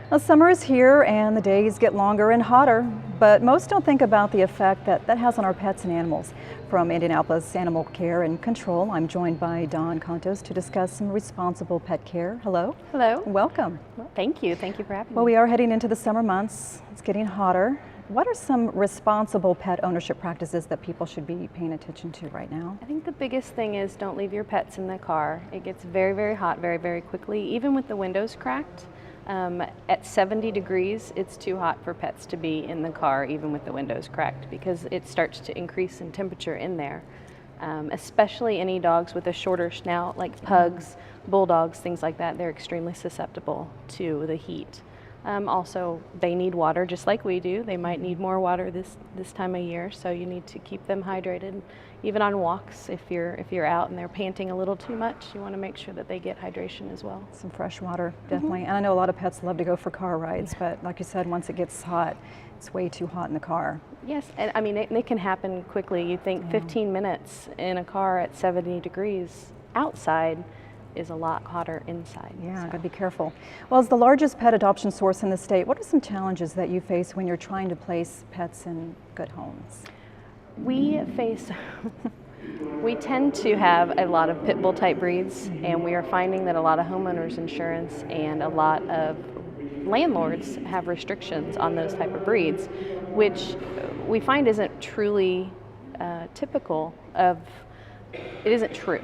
Well, summer is here and the days get longer and hotter, but most don't think about the effect that has on our pets and animals. From Indianapolis Animal Care and Control, I'm joined by Dawn Contos to discuss some responsible pet care. Hello. Hello. Welcome. Well, thank you. Thank you for having me. Well, we are heading into the summer months. It's getting hotter. What are some responsible pet ownership practices that people should be paying attention to right now? I think the biggest thing is don't leave your pets in the car. It gets very, very hot very, very quickly, even with the windows cracked. At 70 degrees, it's too hot for pets to be in the car, even with the windows cracked, because it starts to increase in temperature in there. Especially any dogs with a shorter snout, like pugs, bulldogs, things like that, they're extremely susceptible to the heat. Also, they need water just like we do. They might need more water this time of year, so you need to keep them hydrated. Even on walks, if you're out and they're panting a little too much, you want to make sure that they get hydration as well. Some fresh water, definitely. And I know a lot of pets love to go for car rides, but like you said, once it gets hot, it's way too hot in the car. Yes, and I mean, it can happen quickly. You think 15 minutes in a car at 70 degrees outside is a lot hotter inside. Yeah, so. gotta be careful. Well, as the largest pet adoption source in the state, what are some challenges that you face when you're trying to place pets in good homes? We tend to have a lot of pit bull type breeds, and we are finding that a lot of homeowners insurance and a lot of landlords have restrictions on those type of breeds, which we find isn't truly typical of, it isn't true.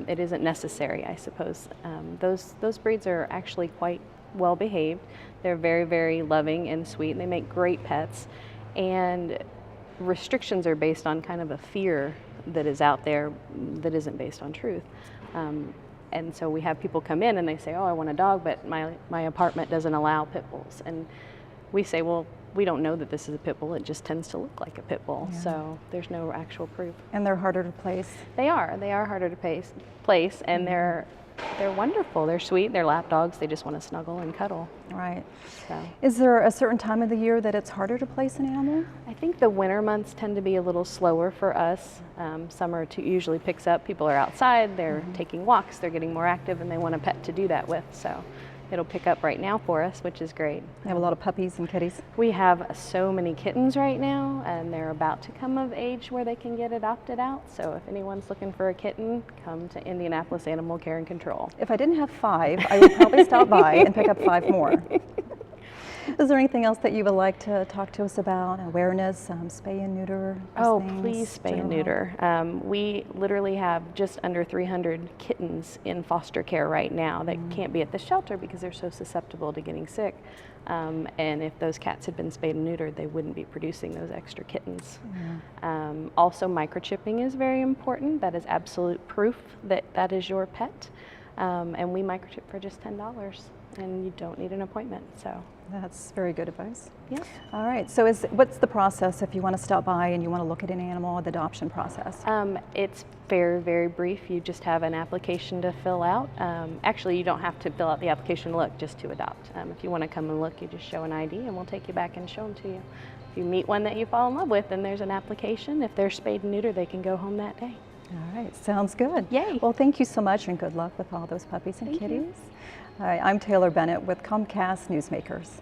It isn't necessary, I suppose. Those breeds are actually quite well behaved. They're very, very loving and sweet, and they make great pets. And restrictions are based on kind of a fear that is out there that isn't based on truth. And so we have people come in and they say, oh, I want a dog, but my apartment doesn't allow pit bulls. And we say, well, we don't know that this is a pit bull, it just tends to look like a pit bull. Yeah. So there's no actual proof. And they're harder to place. They are harder to place, and they're wonderful. They're sweet, they're lap dogs, they just want to snuggle and cuddle. Right. So. Is there a certain time of the year that it's harder to place an animal? I think the winter months tend to be a little slower for us. Summer usually picks up, people are outside, they're taking walks, they're getting more active, and they want a pet to do that with. So it'll pick up right now for us, which is great. You have a lot of puppies and kitties? We have so many kittens right now, and they're about to come of age where they can get adopted out. So if anyone's looking for a kitten, come to Indianapolis Animal Care and Control. If I didn't have 5, I would probably stop by and pick up 5 more. Is there anything else that you would like to talk to us about? Awareness, spay and neuter? Oh, things, please spay and neuter. We literally have just under 300 kittens in foster care right now that can't be at the shelter because they're so susceptible to getting sick. And if those cats had been spayed and neutered, they wouldn't be producing those extra kittens. Also, microchipping is very important. That is absolute proof that that is your pet. And we microchip for just $10, and you don't need an appointment. So. That's very good advice. Yes. All right, so what's the process if you want to stop by and you want to look at an animal, the adoption process? It's very, very brief. You just have an application to fill out. Actually, you don't have to fill out the application to look, just to adopt. If you want to come and look, you just show an ID and we'll take you back and show them to you. If you meet one that you fall in love with, then there's an application. If they're spayed and neutered, they can go home that day. All right, sounds good. Yay. Well, thank you so much and good luck with all those puppies and kitties. All right, I'm Taylor Bennett with Comcast Newsmakers.